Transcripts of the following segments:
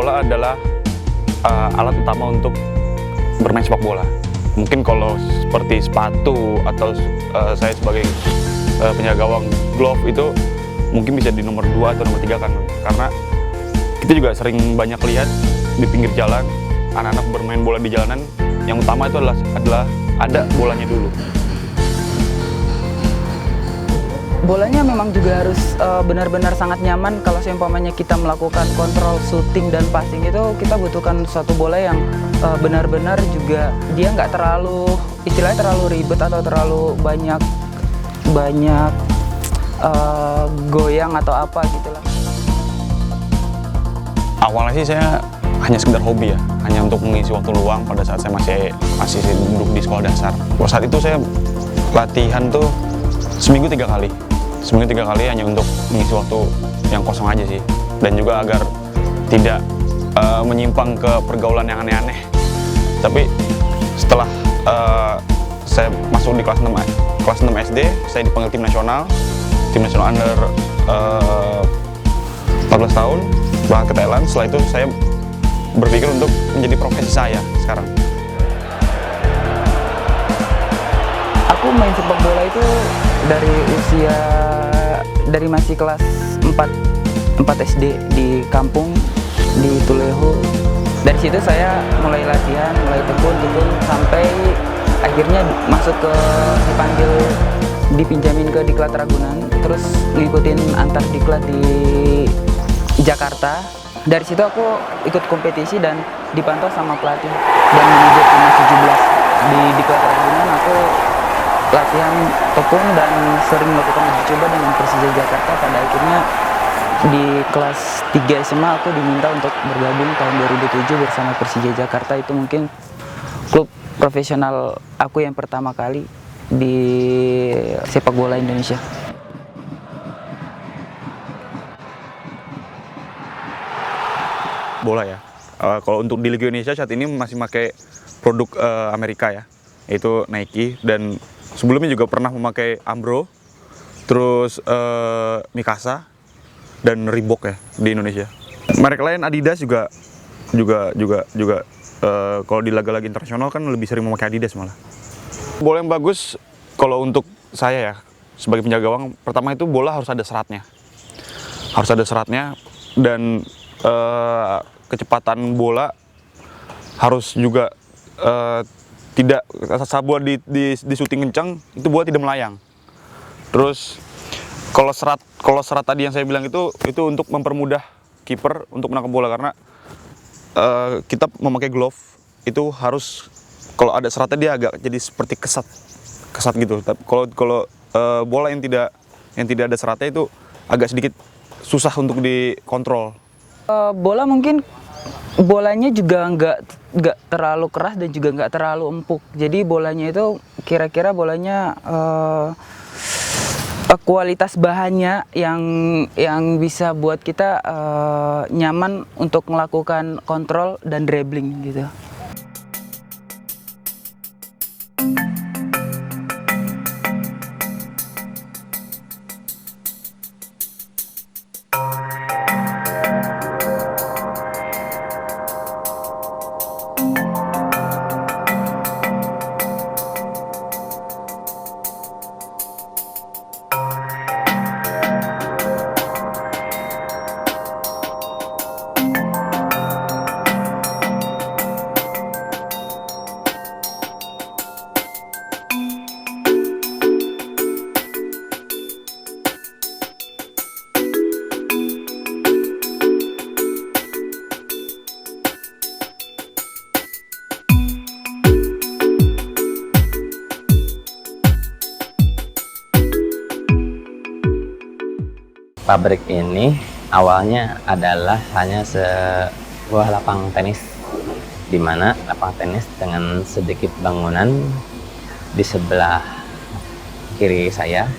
bola adalah alat utama untuk bermain sepak bola. Mungkin kalau seperti sepatu atau saya sebagai penjaga gawang glove itu mungkin bisa di nomor 2 atau nomor 3 kan. Karena kita juga sering banyak lihat di pinggir jalan anak-anak bermain bola di jalanan, yang utama itu adalah ada bolanya dulu. Bolanya memang juga harus benar-benar sangat nyaman. Kalau seumpamanya kita melakukan kontrol shooting dan passing itu, kita butuhkan suatu bola yang benar-benar juga dia nggak terlalu, istilahnya terlalu ribet atau terlalu banyak goyang atau apa gitu lah. Awalnya sih saya hanya sekedar hobi ya, hanya untuk mengisi waktu luang pada saat saya masih duduk di sekolah dasar. Saat itu saya latihan tuh seminggu 3 kali hanya untuk mengisi waktu yang kosong aja sih, dan juga agar tidak menyimpang ke pergaulan yang aneh-aneh. Tapi setelah saya masuk di kelas 6 SD, saya dipanggil tim nasional under 14 tahun, berangkat ke Thailand. Setelah itu saya berpikir untuk menjadi profesi saya sekarang. Aku main sepak bola itu dari masih kelas 4 SD di kampung di Tulehu. Dari situ saya mulai latihan, mulai tekun sampai akhirnya dipinjamin ke Diklat Ragunan, terus ngikutin antar diklat di Jakarta. Dari situ aku ikut kompetisi dan dipantau sama pelatih dan manajer timnas 17 di Diklat Ragunan. Aku latihan tekun dan sering melakukan uji coba dengan Persija Jakarta. Pada akhirnya di kelas 3 SMA aku diminta untuk bergabung tahun 2007 bersama Persija Jakarta. Itu mungkin klub profesional aku yang pertama kali di sepak bola Indonesia. Bola ya. Kalau untuk di Liga Indonesia saat ini masih pakai produk Amerika ya, yaitu Nike, dan sebelumnya juga pernah memakai Umbro, terus Mikasa dan Reebok ya di Indonesia. Merek lain Adidas juga kalau di laga-laga internasional kan lebih sering memakai Adidas malah. Bola yang bagus kalau untuk saya ya sebagai penjaga gawang, pertama itu bola harus ada seratnya. Dan kecepatan bola harus juga tidak, saat bola di syuting kencang itu bola tidak melayang. Terus kalau serat tadi yang saya bilang itu untuk mempermudah kiper untuk menangkap bola, karena kita memakai glove itu harus, kalau ada seratnya dia agak jadi seperti kesat gitu. Tapi kalau bola yang tidak ada seratnya itu agak sedikit susah untuk dikontrol. Bolanya juga nggak terlalu keras dan juga nggak terlalu empuk. Jadi bolanya itu kira-kira kualitas bahannya yang bisa buat kita nyaman untuk melakukan kontrol dan dribbling gitu. Pabrik ini awalnya adalah hanya sebuah lapang tenis, di mana lapang tenis dengan sedikit bangunan di sebelah kiri saya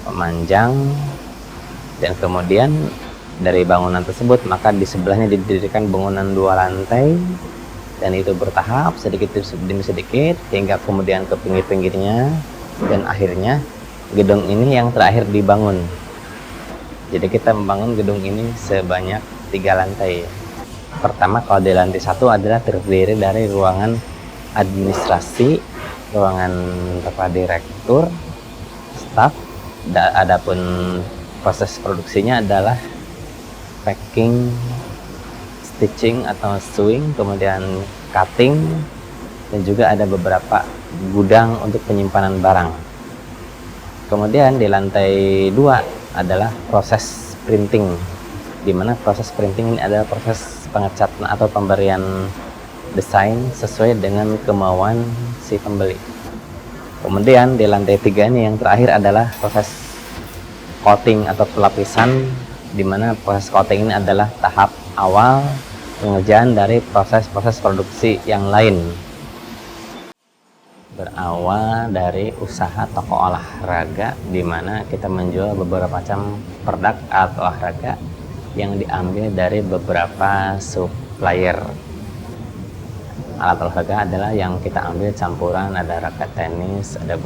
memanjang, dan kemudian dari bangunan tersebut maka di sebelahnya didirikan bangunan 2 lantai, dan itu bertahap sedikit demi sedikit hingga kemudian ke pinggir-pinggirnya, dan akhirnya gedung ini yang terakhir dibangun. Jadi kita membangun gedung ini sebanyak 3 lantai. Pertama, kalau di lantai 1 adalah terdiri dari ruangan administrasi, ruangan Bapak Direktur, staf. Adapun proses produksinya adalah packing, stitching atau sewing, kemudian cutting, dan juga ada beberapa gudang untuk penyimpanan barang. Kemudian di lantai 2 adalah proses printing, di mana proses printing ini adalah proses pengecatan atau pemberian desain sesuai dengan kemauan si pembeli. Kemudian di lantai 3 ini yang terakhir adalah proses coating atau pelapisan, di mana proses coating ini adalah tahap awal pengerjaan dari proses-proses produksi yang lain. Berawal dari usaha toko olahraga, di mana kita menjual beberapa macam produk alat olahraga yang diambil dari beberapa supplier. Alat olahraga adalah yang kita ambil campuran, ada raket tenis, ada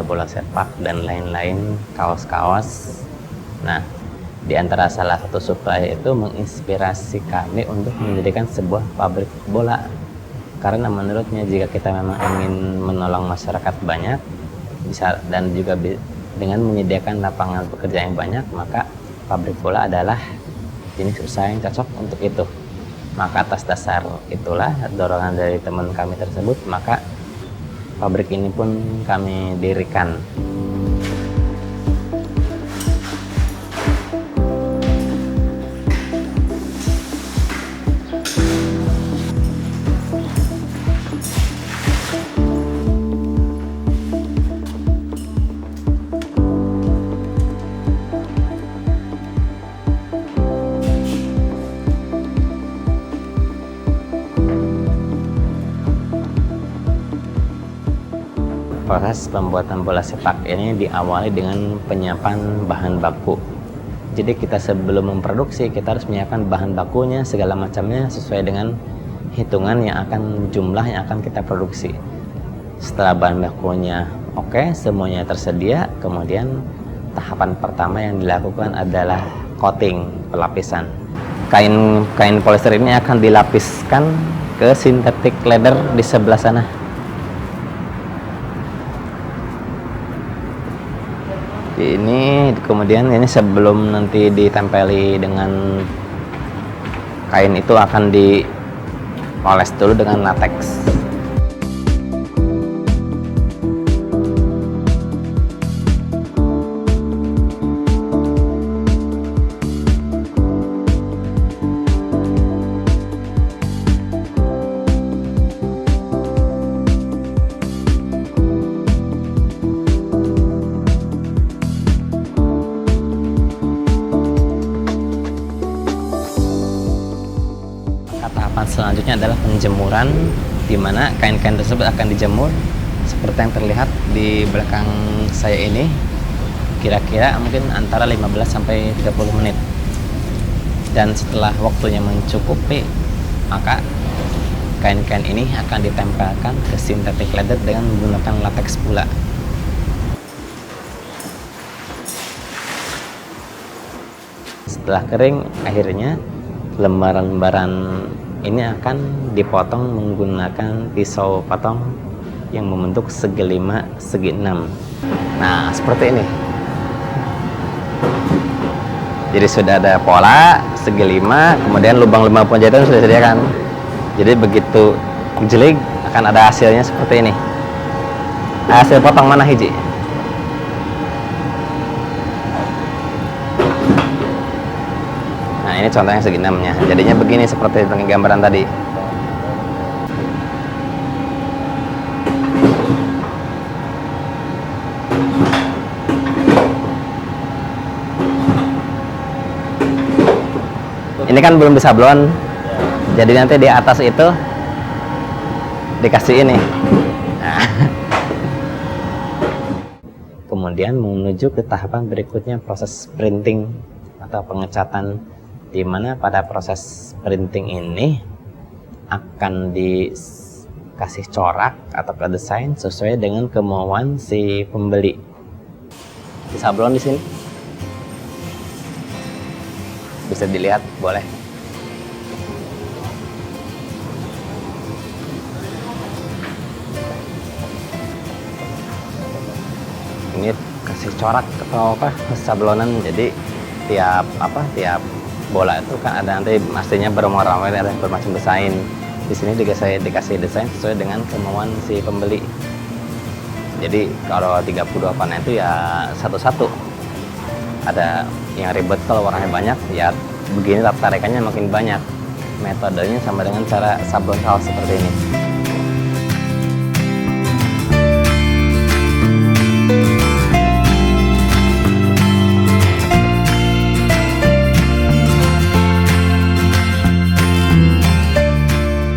bola sepak, dan lain-lain, kaos-kaos. Nah, di antara salah satu supplier itu menginspirasi kami untuk mendirikan sebuah pabrik bola. Karena menurutnya jika kita memang ingin menolong masyarakat banyak, dan juga dengan menyediakan lapangan pekerjaan yang banyak, maka pabrik bola adalah jenis usaha yang cocok untuk itu. Maka atas dasar itulah dorongan dari teman kami tersebut, maka pabrik ini pun kami dirikan. Proses pembuatan bola sepak ini diawali dengan penyiapan bahan baku. Jadi kita sebelum memproduksi, kita harus menyiapkan bahan bakunya, segala macamnya sesuai dengan hitungan yang akan, jumlah yang akan kita produksi. Setelah bahan bakunya oke, semuanya tersedia, kemudian tahapan pertama yang dilakukan adalah coating, pelapisan. Kain polyester ini akan dilapiskan ke synthetic leather di sebelah sana. Ini kemudian ini sebelum nanti ditempeli dengan kain itu akan dioles dulu dengan latex. Tahapan selanjutnya adalah penjemuran, di mana kain-kain tersebut akan dijemur seperti yang terlihat di belakang saya ini, kira-kira mungkin antara 15 sampai 30 menit. Dan setelah waktunya mencukupi, maka kain-kain ini akan ditempelkan ke synthetic leather dengan menggunakan latex pula. Setelah kering, akhirnya lembaran-lembaran ini akan dipotong menggunakan pisau potong yang membentuk segi 5, segi 6. Nah, seperti ini. Jadi sudah ada pola segi 5, kemudian lubang-lubang penjahitan sudah disediakan. Jadi begitu jelig akan ada hasilnya seperti ini. Hasil potong mana hiji? Nah, ini contohnya segi 6-nya. Jadinya begini seperti dengan gambaran tadi. Ini kan belum disablon. Jadi nanti di atas itu dikasih ini. Nah. Kemudian menuju ke tahapan berikutnya, proses printing atau pengecatan, di mana pada proses printing ini akan dikasih corak atau desain sesuai dengan kemauan si pembeli. Di sablon di sini bisa dilihat, boleh. ini kasih corak atau apa sablonan, jadi tiap bola itu kan ada nanti pastinya berwarna-warni, ada bermacam desain. Di sini dikasih desain sesuai dengan kemauan si pembeli. Jadi kalau 32 warna itu ya satu-satu. Ada yang ribet kalau warnanya banyak, ya begini tarikannya makin banyak. Metodenya sama dengan cara sablon kaos seperti ini.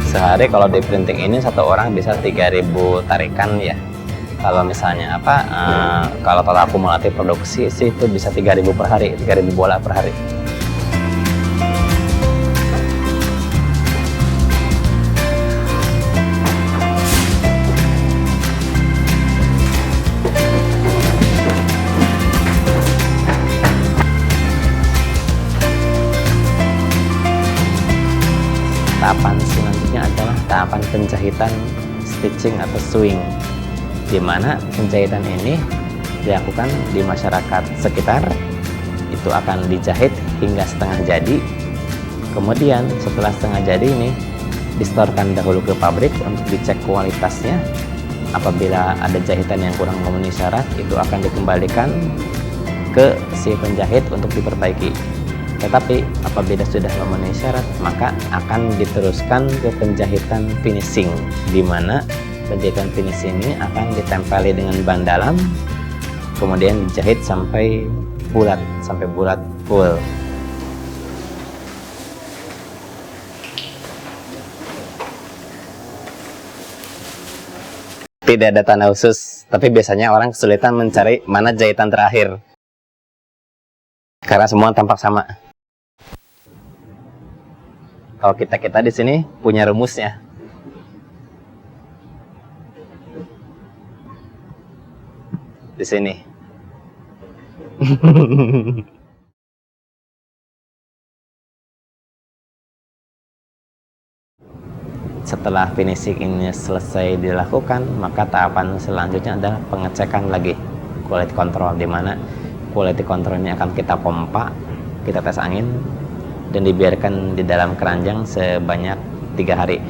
Sehari kalau di printing ini satu orang bisa 3.000 tarikan ya. Kalau misalnya kalau total akumulatif produksi sih itu bisa 3.000 per hari, 3.000 bola per hari. Tahapan selanjutnya adalah tahapan penjahitan stitching atau sewing, di mana penjahitan ini dilakukan di masyarakat sekitar. Itu akan dijahit hingga setengah jadi. Kemudian setelah setengah jadi ini disetorkan dahulu ke pabrik untuk dicek kualitasnya. Apabila ada jahitan yang kurang memenuhi syarat, itu akan dikembalikan ke si penjahit untuk diperbaiki. Tetapi apabila sudah memenuhi syarat, maka akan diteruskan ke penjahitan finishing, di mana penjahitan finishing ini akan ditempeli dengan ban dalam, kemudian dijahit sampai bulat full. Tidak ada tanda khusus, tapi biasanya orang kesulitan mencari mana jahitan terakhir karena semua tampak sama. Kalau kita di sini punya rumusnya. Di sini. Setelah finishing ini selesai dilakukan, maka tahapan selanjutnya adalah pengecekan lagi, quality control, di mana quality control ini akan kita pompa, kita tes angin, dan dibiarkan di dalam keranjang sebanyak 3 hari.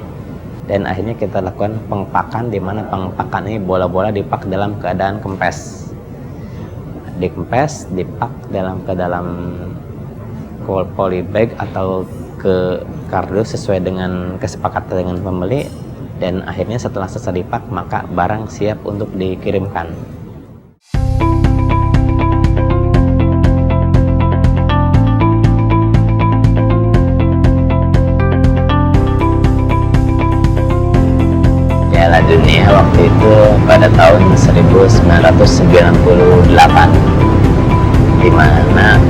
Dan akhirnya kita lakukan pengepakan, di mana pengepakan ini bola-bola dipak dalam keadaan kempes. Dikempes, dipak ke dalam polybag atau ke kardus sesuai dengan kesepakatan dengan pembeli, dan akhirnya setelah selesai dipak, maka barang siap untuk dikirimkan. Piala Dunia waktu itu pada tahun 1998, di mana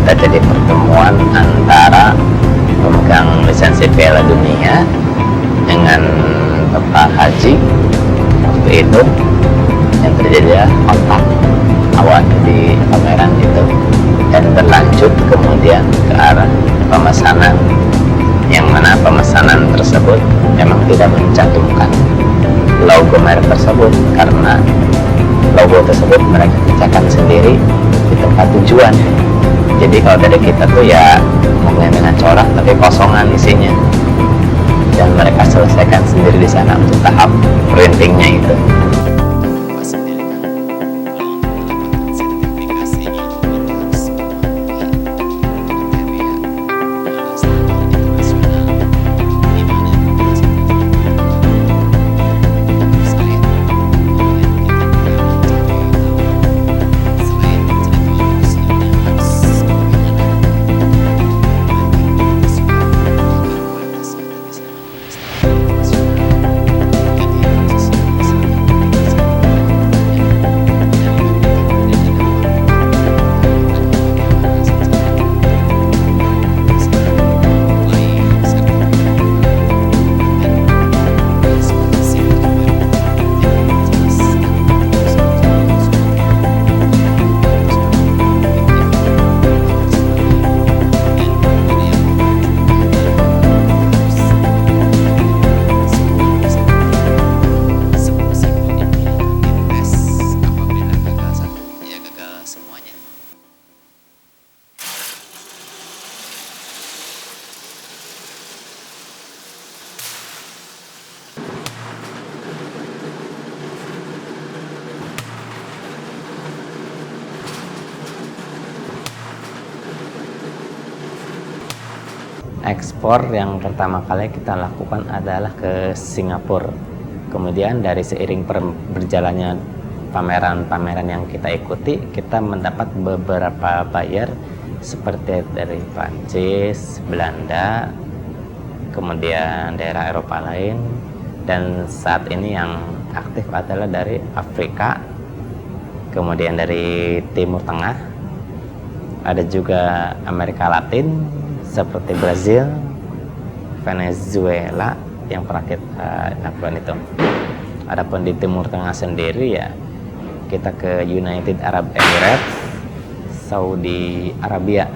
terjadi pertemuan antara pemegang lisensi Piala Dunia dengan Bapak Haji. Waktu itu yang terjadi kontak awal di pameran itu, dan berlanjut kemudian ke arah pemesanan, yang mana pemesanan tersebut memang tidak mencantumkan logo merek tersebut, karena logo tersebut mereka kerjakan sendiri di tempat tujuan. Jadi kalau dari kita tuh ya mungkin dengan corak tapi kosongan isinya, dan mereka selesaikan sendiri di sana untuk tahap printingnya itu. ekspor yang pertama kali kita lakukan adalah ke Singapura. Kemudian dari seiring berjalannya pameran-pameran yang kita ikuti, kita mendapat beberapa buyer seperti dari Prancis, Belanda, kemudian daerah Eropa lain, dan saat ini yang aktif adalah dari Afrika, kemudian dari Timur Tengah, ada juga Amerika Latin seperti Brazil, Venezuela yang pernah kita lakukan itu. Adapun di Timur Tengah sendiri ya kita ke United Arab Emirates, Saudi Arabia.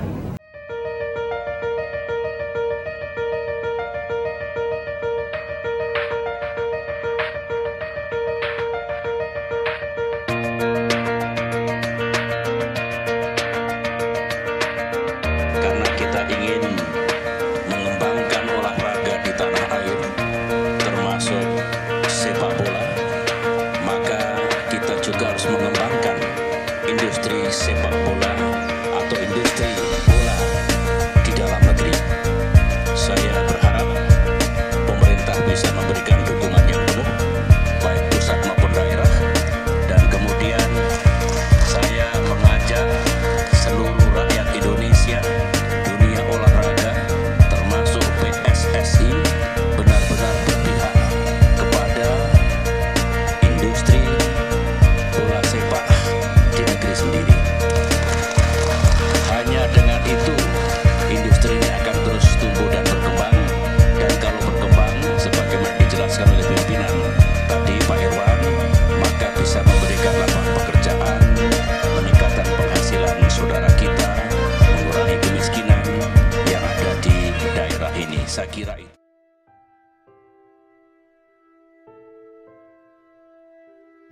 Karena kita ingin mengembangkan olahraga di tanah air, termasuk sepak bola, maka kita juga harus mengembangkan industri sepak bola atau industri bola di dalam negeri. Saya berharap pemerintah bisa memberikan dukungan yang penuh, baik pusat maupun daerah, dan kemudian saya mengajak seluruh rakyat Indonesia, dunia olahraga, termasuk PSSI, benar-benar berpihak kepada industri bola sepak di negeri sendiri. Hanya dengan itu, industri ini akan terus tumbuh dan berkembang. Dan kalau berkembang, sebagaimana dijelaskan oleh pimpinan tadi Pak Irwan, maka bisa memberikan lapangan pekerjaan, meningkatkan penghasilan saudara kita, mengurangi kemiskinan yang ada di daerah ini. Saya kira itu.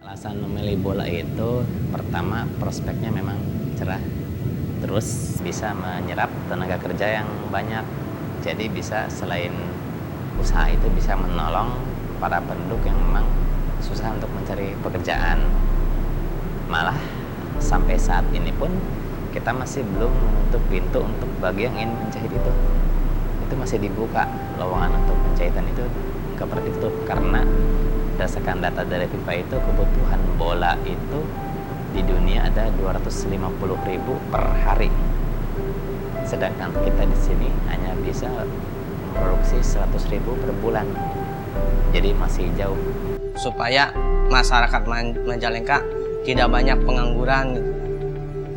Alasan memilih bola itu pertama prospeknya memang cerah, terus bisa menyerap tenaga kerja yang banyak, jadi bisa selain usaha itu bisa menolong para penduduk yang memang susah untuk mencari pekerjaan. Malah sampai saat ini pun kita masih belum menutup pintu untuk bagi yang ingin menjahit itu masih dibuka lowongan untuk penjahitan itu gak pernah ditutup, karena berdasarkan data dari FIFA itu kebutuhan bola itu di dunia ada 250.000 per hari, sedangkan kita di sini hanya bisa memproduksi 100.000 per bulan, jadi masih jauh. Supaya masyarakat Majalengka tidak banyak pengangguran,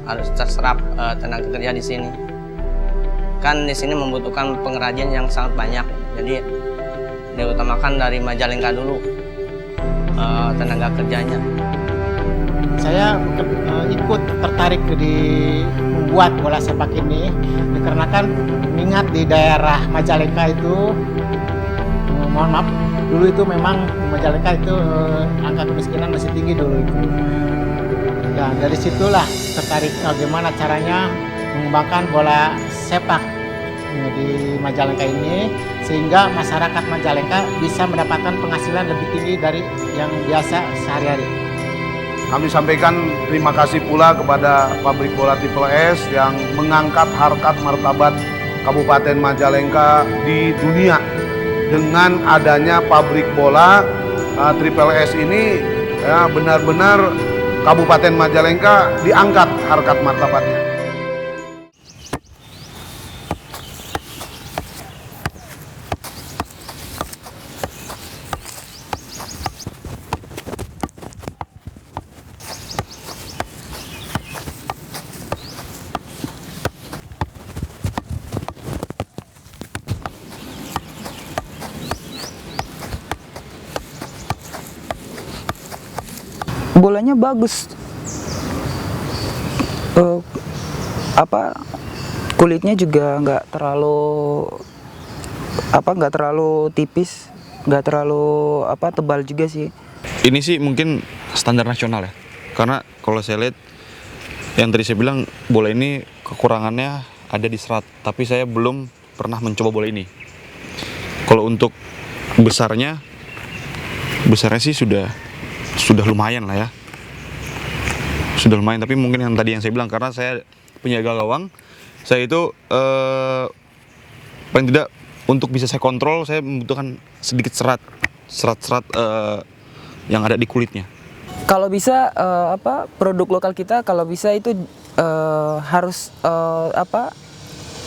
harus terserap tenaga kerja di sini. Kan di sini membutuhkan pengrajin yang sangat banyak, jadi diutamakan dari Majalengka dulu tenaga kerjanya. Saya ikut tertarik di membuat bola sepak ini dikarenakan mengingat di daerah Majalengka itu, mohon maaf, dulu itu memang Majalengka itu angka kemiskinan masih tinggi dulu itu. Dan dari situlah tertarik bagaimana caranya mengembangkan bola sepak di Majalengka ini, sehingga masyarakat Majalengka bisa mendapatkan penghasilan lebih tinggi dari yang biasa sehari-hari. Kami sampaikan terima kasih pula kepada pabrik bola Triple S yang mengangkat harkat martabat Kabupaten Majalengka di dunia. Dengan adanya pabrik bola Triple S ini, ya, benar-benar Kabupaten Majalengka diangkat harkat martabatnya. Bolanya bagus, kulitnya juga nggak terlalu tipis, nggak terlalu tebal juga sih. Ini sih mungkin standar nasional ya, karena kalau saya lihat yang tadi saya bilang, bola ini kekurangannya ada di serat, tapi saya belum pernah mencoba bola ini. Kalau untuk besarnya sih sudah lumayan lah ya, sudah lumayan. Tapi mungkin yang tadi yang saya bilang, karena saya penjaga gawang, saya itu paling tidak untuk bisa saya kontrol, saya membutuhkan sedikit serat yang ada di kulitnya. Kalau bisa produk lokal kita kalau bisa itu harus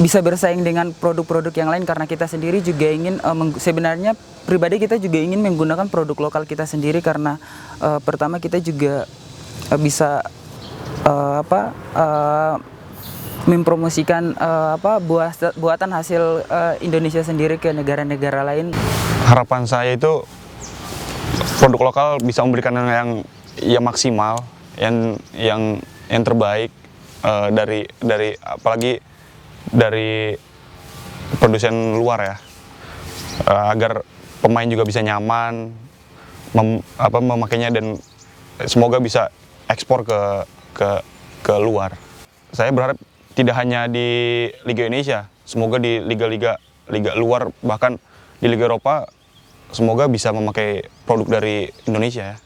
bisa bersaing dengan produk-produk yang lain, karena kita sendiri juga ingin sebenarnya pribadi kita juga ingin menggunakan produk lokal kita sendiri, karena pertama kita juga bisa mempromosikan buatan hasil Indonesia sendiri ke negara-negara lain. Harapan saya itu produk lokal bisa memberikan yang maksimal, yang terbaik dari apalagi dari produsen luar ya, agar pemain juga bisa nyaman memakainya dan semoga bisa ekspor ke luar. Saya berharap tidak hanya di Liga Indonesia, semoga di liga luar, bahkan di Liga Eropa, semoga bisa memakai produk dari Indonesia ya.